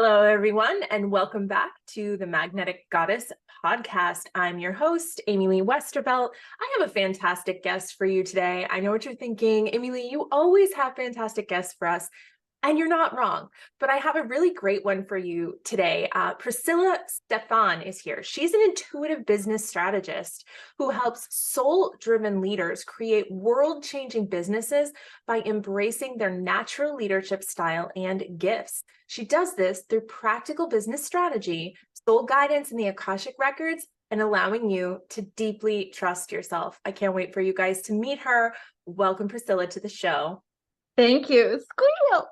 Hello, everyone, and welcome back to the Magnetic Goddess podcast. I'm your host, Amy Lee Westervelt. I have a fantastic guest for you today. I know what you're thinking. Amy Lee, you always have fantastic guests for us, and you're not wrong, but I have a really great one for you today. Priscilla Stephan is here. She's an intuitive business strategist who helps soul-driven leaders create world-changing businesses by embracing their natural leadership style and gifts. She does this through practical business strategy, soul guidance in the Akashic Records, and allowing you to deeply trust yourself. I can't wait for you guys to meet her. Welcome, Priscilla, to the show. Thank you. Squeal.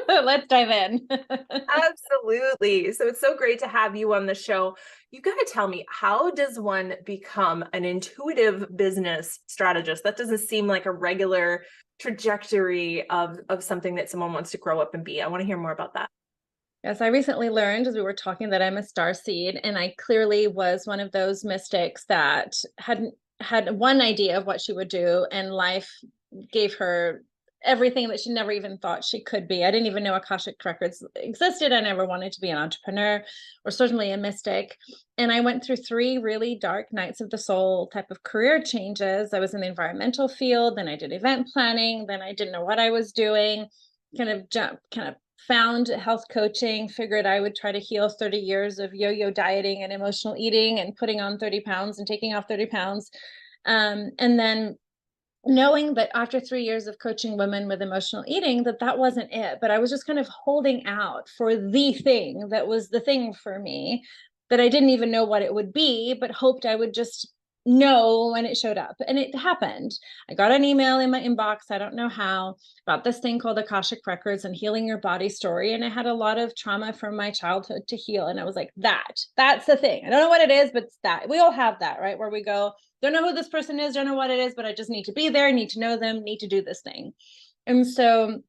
Let's dive in. Absolutely. So it's so great to have you on the show. You got to tell me, how does one become an intuitive business strategist? That doesn't seem like a regular trajectory of something that someone wants to grow up and be. I want to hear more about that. Yes, I recently learned as we were talking that I'm a star seed, and I clearly was one of those mystics that had one idea of what she would do, and life gave her everything that she never even thought she could be. I didn't even know Akashic Records existed. I never wanted to be an entrepreneur or certainly a mystic. And I went through 3 really dark nights of the soul type of career changes. I was in the environmental field, then I did event planning, then I didn't know what I was doing, kind of found health coaching, figured I would try to heal 30 years of yo-yo dieting and emotional eating and putting on 30 pounds and taking off 30 pounds. And then knowing that after 3 years of coaching women with emotional eating, that wasn't it, but I was just kind of holding out for the thing that was the thing for me, that I didn't even know what it would be, but hoped I would just know when it showed up. And it happened. I got an email in my inbox, I don't know how, about this thing called Akashic Records and healing your body story. And I had a lot of trauma from my childhood to heal. And I was like, that's the thing. I don't know what it is, but it's that. We all have that, right? Where we go, don't know who this person is, don't know what it is, but I just need to be there, need to know them, need to do this thing. And so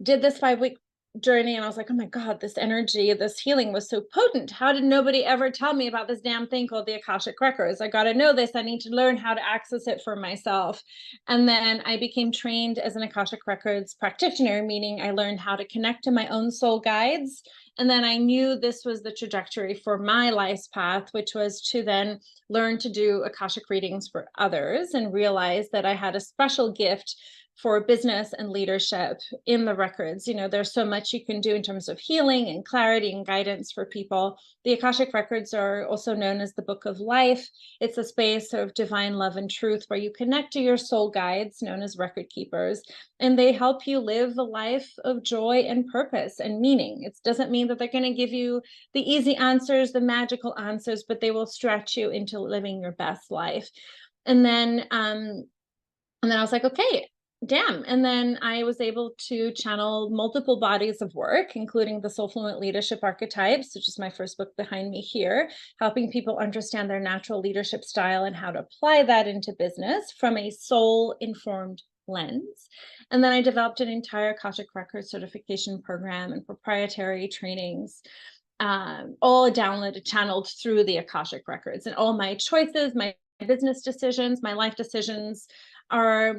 did this 5-week journey, and I was like, oh my God, this energy, this healing was so potent. How did nobody ever tell me about this damn thing called the Akashic Records? I got to know this. I need to learn how to access it for myself. And then I became trained as an Akashic Records practitioner, meaning I learned how to connect to my own soul guides. And then I knew this was the trajectory for my life's path, which was to then learn to do Akashic readings for others and realize that I had a special gift for business and leadership in the records. You know, there's so much you can do in terms of healing and clarity and guidance for people. The Akashic Records are also known as the Book of Life. It's a space of divine love and truth where you connect to your soul guides, known as record keepers, and they help you live a life of joy and purpose and meaning. It doesn't mean that they're going to give you the easy answers, the magical answers, but they will stretch you into living your best life. And then I was like, okay, damn. And then I was able to channel multiple bodies of work, including the Soulfulent Leadership Archetypes, which is my first book behind me here, helping people understand their natural leadership style and how to apply that into business from a soul-informed lens. And then I developed an entire Akashic Records certification program and proprietary trainings, all downloaded, channeled through the Akashic Records. And all my choices, my business decisions, my life decisions are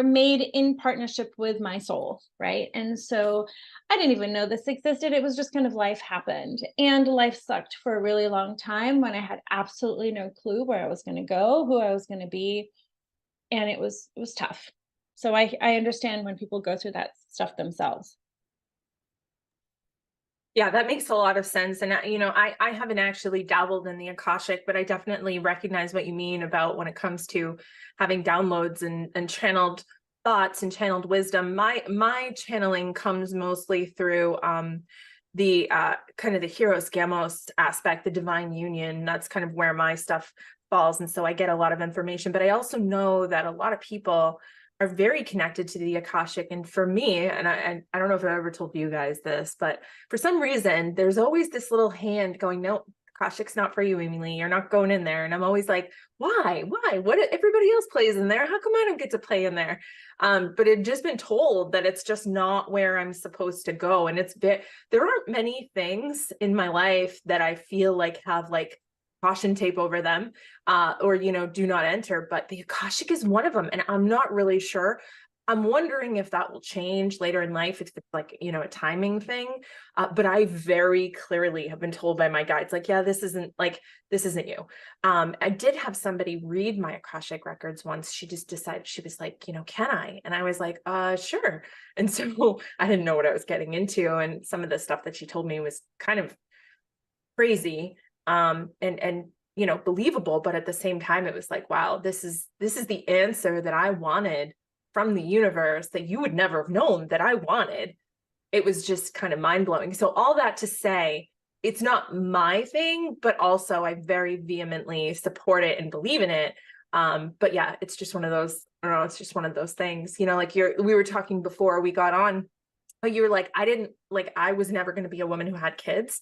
made in partnership with my soul, right? And so I didn't even know this existed. It was just kind of life happened, and life sucked for a really long time when I had absolutely no clue where I was going to go, who I was going to be, and it was tough. So I understand when people go through that stuff themselves. Yeah, that makes a lot of sense. And, I haven't actually dabbled in the Akashic, but I definitely recognize what you mean about when it comes to having downloads and channeled thoughts and channeled wisdom. My channeling comes mostly through the kind of the Hieros Gamos aspect, the divine union. That's kind of where my stuff falls. And so I get a lot of information, but I also know that a lot of people are very connected to the Akashic. And for me, and I don't know if I've ever told you guys this, but for some reason, there's always this little hand going, no, Akashic's not for you, Amy Lee. You're not going in there. And I'm always like, why? What? Everybody else plays in there. How come I don't get to play in there? But I've just been told that it's just not where I'm supposed to go. And there aren't many things in my life that I feel like have like caution tape over them, or, do not enter, but the Akashic is one of them. And I'm not really sure. I'm wondering if that will change later in life, if it's like, you know, a timing thing. But I very clearly have been told by my guides, like, yeah, this isn't you. I did have somebody read my Akashic records once. She just decided, she was like, you know, can I? And I was like, sure. And so I didn't know what I was getting into. And some of the stuff that she told me was kind of crazy, and you know, believable, but at the same time it was like, wow, this is the answer that I wanted from the universe, that you would never have known that I wanted. It was just kind of mind-blowing. So all that to say, it's not my thing, but also I very vehemently support it and believe in it. But yeah, it's just one of those, I don't know, it's just one of those things, you know, like we were talking before we got on, but you were like, I was never going to be a woman who had kids.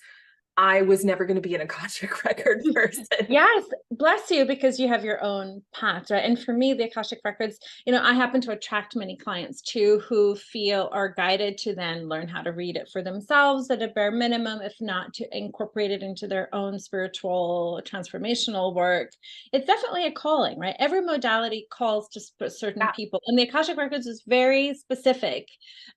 I was never going to be an Akashic record person. Yes, bless you, because you have your own path, right? And for me, the Akashic Records, you know, I happen to attract many clients too who feel are guided to then learn how to read it for themselves at a bare minimum, if not to incorporate it into their own spiritual transformational work. It's definitely a calling, right? Every modality calls to certain Yeah. people, and the Akashic Records is very specific.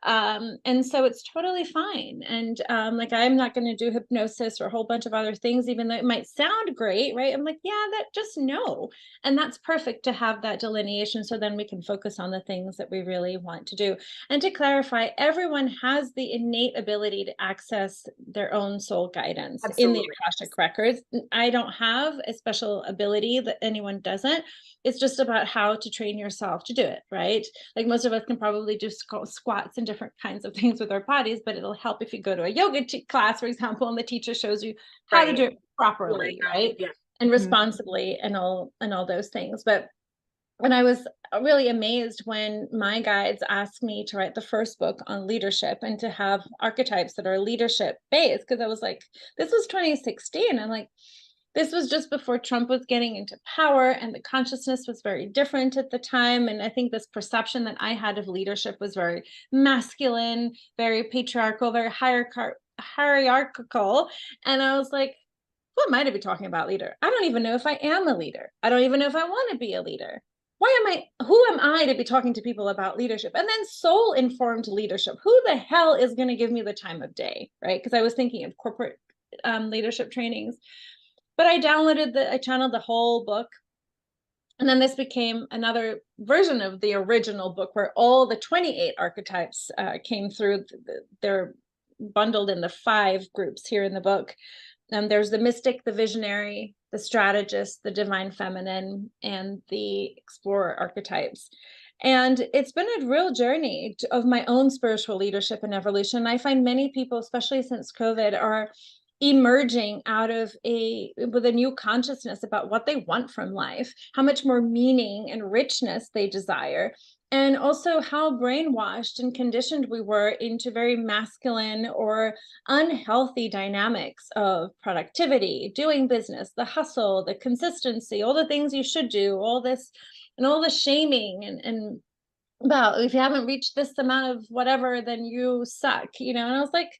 And so it's totally fine. And like, I'm not going to do hypnosis or a whole bunch of other things, even though it might sound great, right? I'm like, yeah, that just no. And that's perfect to have that delineation. So then we can focus on the things that we really want to do. And to clarify, everyone has the innate ability to access their own soul guidance in the Absolutely. Akashic Records. I don't have a special ability that anyone doesn't. It's just about how to train yourself to do it, right? Like, most of us can probably do squats and different kinds of things with our bodies, but it'll help if you go to a yoga class, for example, and the teacher shows you how to Right. do it properly, right? Yeah. And Mhm. responsibly, and all those things. But when I was really amazed when my guides asked me to write the first book on leadership and to have archetypes that are leadership based, because I was like, this was 2016. I'm like, this was just before Trump was getting into power, and the consciousness was very different at the time. And I think this perception that I had of leadership was very masculine, very patriarchal, very hierarchical. And I was like, who am I to be talking about leader? I don't even know if I am a leader. I don't even know if I want to be a leader. Who am I to be talking to people about leadership? And then soul informed leadership. Who the hell is going to give me the time of day, right? Because I was thinking of corporate leadership trainings. But I channeled the whole book. And then this became another version of the original book where all the 28 archetypes came through. They're bundled in the 5 groups here in the book. There's the mystic, the visionary, the strategist, the divine feminine, and the explorer archetypes. And it's been a real journey of my own spiritual leadership and evolution. I find many people, especially since COVID, are emerging with a new consciousness about what they want from life, how much more meaning and richness they desire, and also how brainwashed and conditioned we were into very masculine or unhealthy dynamics of productivity, doing business, the hustle, the consistency, all the things you should do, all this, and all the shaming and about, if you haven't reached this amount of whatever, then you suck, you know. And I was like,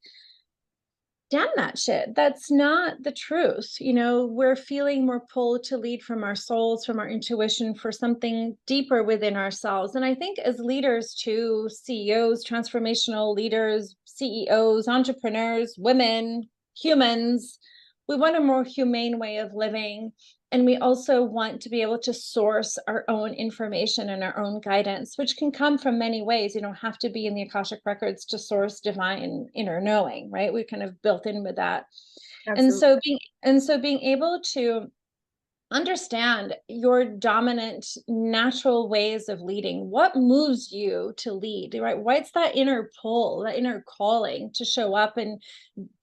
damn that shit. That's not the truth. You know, we're feeling more pulled to lead from our souls, from our intuition, for something deeper within ourselves. And I think as leaders too, CEOs, transformational leaders, CEOs, entrepreneurs, women, humans, we want a more humane way of living. And we also want to be able to source our own information and our own guidance, which can come from many ways. You don't have to be in the Akashic Records to source divine inner knowing, right? We kind of built in with that. And Absolutely. so being able to understand your dominant natural ways of leading, what moves you to lead, right? What's that inner pull, that inner calling to show up and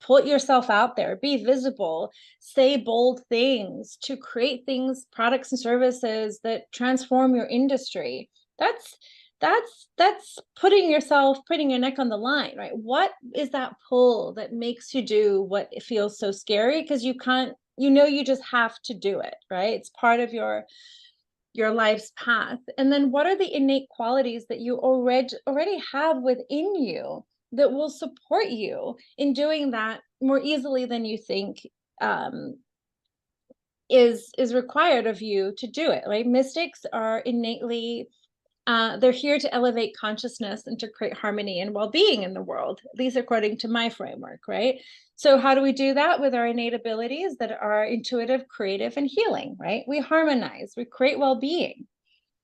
put yourself out there, be visible, say bold things, to create things, products and services that transform your industry. That's putting your neck on the line, right? What is that pull that makes you do what it feels so scary? Because you can't, you know, you just have to do it, right? It's part of your life's path. And then what are the innate qualities that you already have within you that will support you in doing that more easily than you think is required of you to do it, right? Mystics are innately They're here to elevate consciousness and to create harmony and well-being in the world, at least according to my framework, right? So how do we do that? With our innate abilities that are intuitive, creative, and healing, right? We harmonize, we create well-being.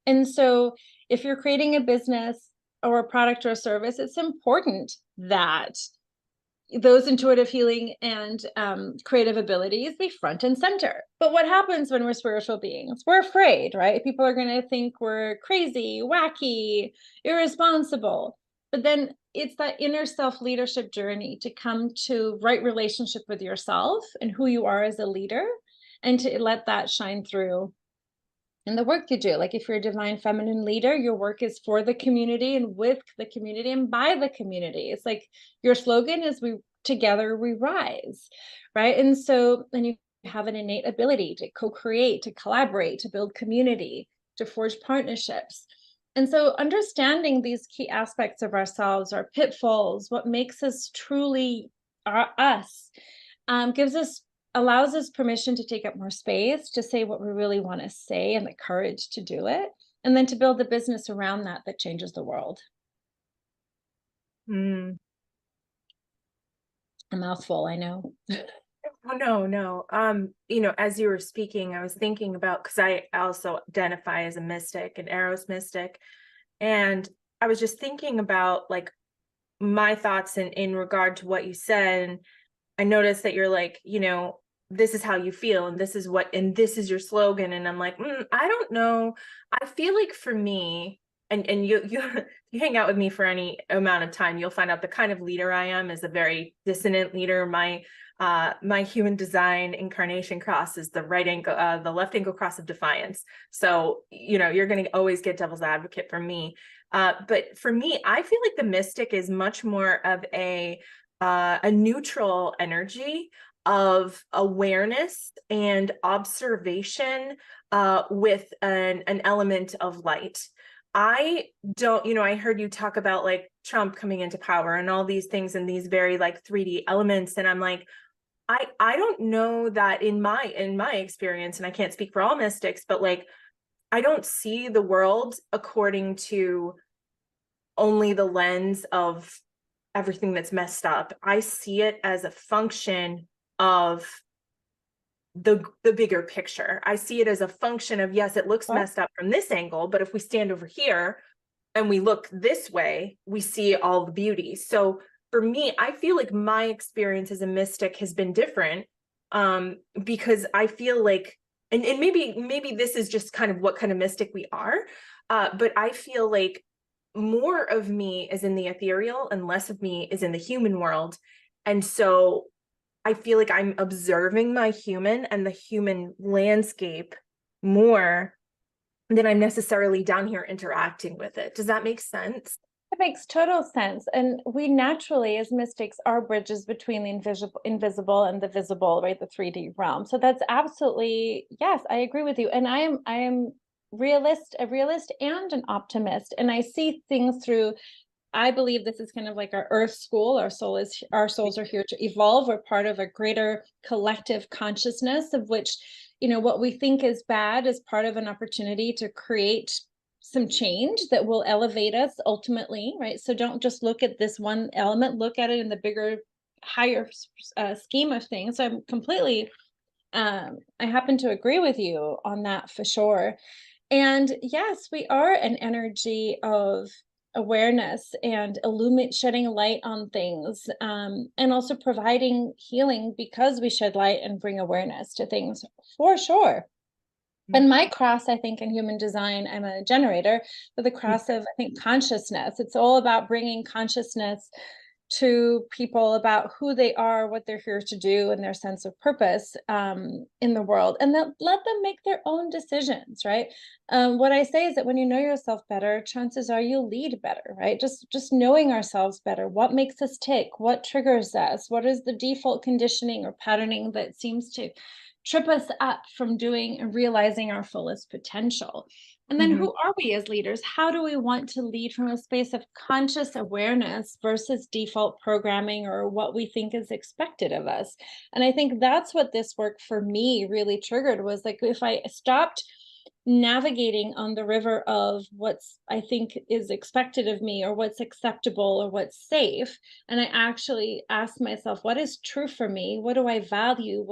And so if you're creating a business or a product or a service, it's important that those intuitive healing and creative abilities be front and center. But what happens when we're spiritual beings? We're afraid, right? People are going to think we're crazy, wacky, irresponsible. But then it's that inner self leadership journey to come to right relationship with yourself and who you are as a leader, and to let that shine through in the work you do. Like if you're a divine feminine leader, your work is for the community and with the community and by the community. It's like your slogan is "We together we rise," right? And so then you have an innate ability to co-create, to collaborate, to build community, to forge partnerships. And so understanding these key aspects of ourselves, our pitfalls, what makes us truly us, gives us allows us permission to take up more space, to say what we really want to say and the courage to do it, and then to build a business around that that changes the world. Mm. A mouthful, I know. Oh, no. As you were speaking, I was thinking about, because I also identify as a mystic, an Eros mystic. And I was just thinking about like my thoughts in regard to what you said. And I noticed that you're like, this is how you feel, and this is your slogan. And I'm like, I don't know. I feel like for me, and you you hang out with me for any amount of time, you'll find out the kind of leader I am is a very dissonant leader. My human design incarnation cross is the left angle cross of defiance. So, you're going to always get devil's advocate from me. But for me, I feel like the mystic is much more of a neutral energy of awareness and observation with an element of light. I don't, I heard you talk about like Trump coming into power and all these things and these very like 3D elements. And I'm like, I don't know that in my experience, and I can't speak for all mystics, but like, I don't see the world according to only the lens of everything that's messed up. I see it as a function of the bigger picture. I see it as a function of, yes, it looks messed up from this angle, but if we stand over here and we look this way, we see all the beauty. So for me, I feel like my experience as a mystic has been different, because I feel like, and maybe this is just kind of what kind of mystic we are, but I feel like more of me is in the ethereal and less of me is in the human world. And so I feel like I'm observing my human and the human landscape more than I'm necessarily down here interacting with it. Does that make sense? It makes total sense. And we naturally, as mystics, are bridges between the invisible and the visible, right? The 3D realm. So that's absolutely, yes, I agree with you. And I am a realist and an optimist. And I see things through, I believe this is kind of like our earth school. Our souls are here to evolve. We're part of a greater collective consciousness, of which, what we think is bad is part of an opportunity to create some change that will elevate us ultimately, right? So don't just look at this one element, look at it in the bigger, higher scheme of things. So I'm completely, I happen to agree with you on that for sure. And yes, we are an energy of awareness and shedding light on things, and also providing healing because we shed light and bring awareness to things, for sure. And my cross, I think, in human design, I'm a generator, but the cross of, I think, consciousness. It's all about bringing consciousness to people about who they are, what they're here to do, and their sense of purpose in the world, and let them make their own decisions, right? What I say is that when you know yourself better, chances are you'll lead better, right? Just knowing ourselves better, what makes us tick, what triggers us, what is the default conditioning or patterning that seems to trip us up from doing and realizing our fullest potential. And then who are we as leaders? How do we want to lead from a space of conscious awareness versus default programming or what we think is expected of us? And I think that's what this work for me really triggered, was like, if I stopped navigating on the river of what's I think is expected of me, or what's acceptable, or what's safe. And I actually asked myself, what is true for me? What do I value?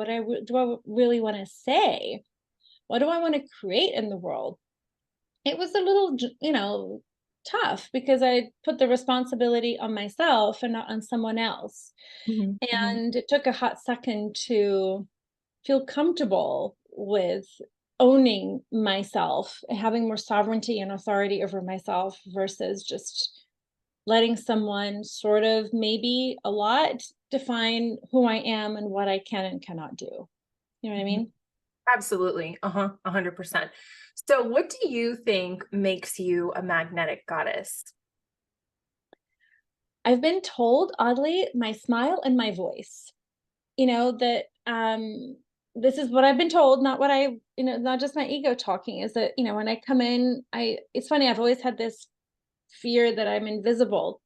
Do I really want to say? What do I want to create in the world? It was a little, tough, because I put the responsibility on myself and not on someone else. Mhm, mhm. And it took a hot second to feel comfortable with owning myself, having more sovereignty and authority over myself, versus just letting someone sort of, maybe a lot, define who I am and what I can and cannot do. You know what I Mhm. mean? Absolutely. Uh-huh. 100%. So what do you think makes you a magnetic goddess? I've been told, oddly, my smile and my voice. That this is what I've been told, not what not just my ego talking, is that, when I come in, it's funny, I've always had this fear that I'm invisible.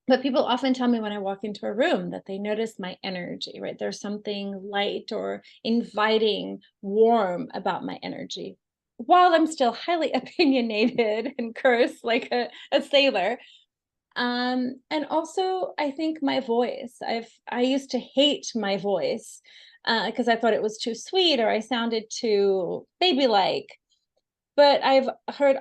But people often tell me when I walk into a room that they notice my energy, right? There's something light or inviting, warm about my energy. While I'm still highly opinionated and curse like a sailor. And also I think my voice. I used to hate my voice because I thought it was too sweet, or I sounded too baby-like. But I've heard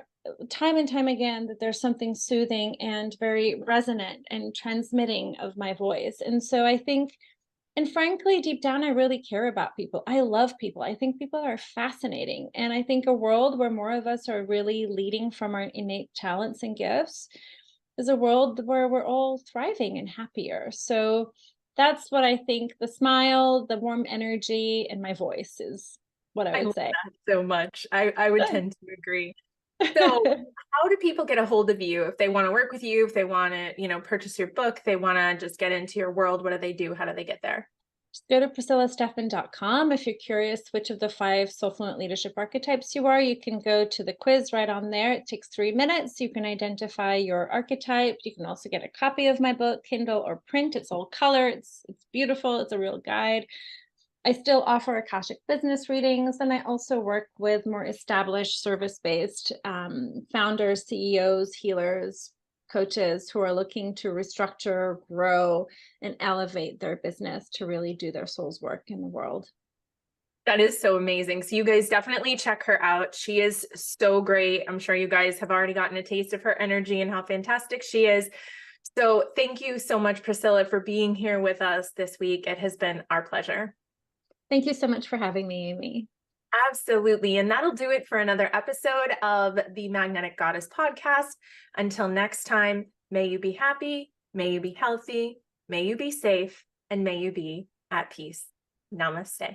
time and time again that there's something soothing and very resonant and transmitting of my voice. And so I think, and frankly, deep down, I really care about people. I love people. I think people are fascinating. And I think a world where more of us are really leading from our innate talents and gifts is a world where we're all thriving and happier. So that's what I think: the smile, the warm energy, and my voice is what I I would love say. that so much. I would tend to agree. So how do people get a hold of you if they want to work with you, if they want to, purchase your book, they want to just get into your world? What do they do? How do they get there? Just go to priscillastephan.com. If you're curious which of the 5 Soulfulent Leadership Archetypes you are, you can go to the quiz right on there. It takes 3 minutes. You can identify your archetype. You can also get a copy of my book, Kindle or print. It's all color. It's beautiful. It's a real guide. I still offer Akashic business readings, and I also work with more established service-based founders, CEOs, healers, coaches who are looking to restructure, grow, and elevate their business to really do their soul's work in the world. That is so amazing. So you guys definitely check her out. She is so great. I'm sure you guys have already gotten a taste of her energy and how fantastic she is. So thank you so much, Priscilla, for being here with us this week. It has been our pleasure. Thank you so much for having me, Amy. Absolutely. And that'll do it for another episode of the Magnetic Goddess podcast. Until next time, may you be happy, may you be healthy, may you be safe, and may you be at peace. Namaste.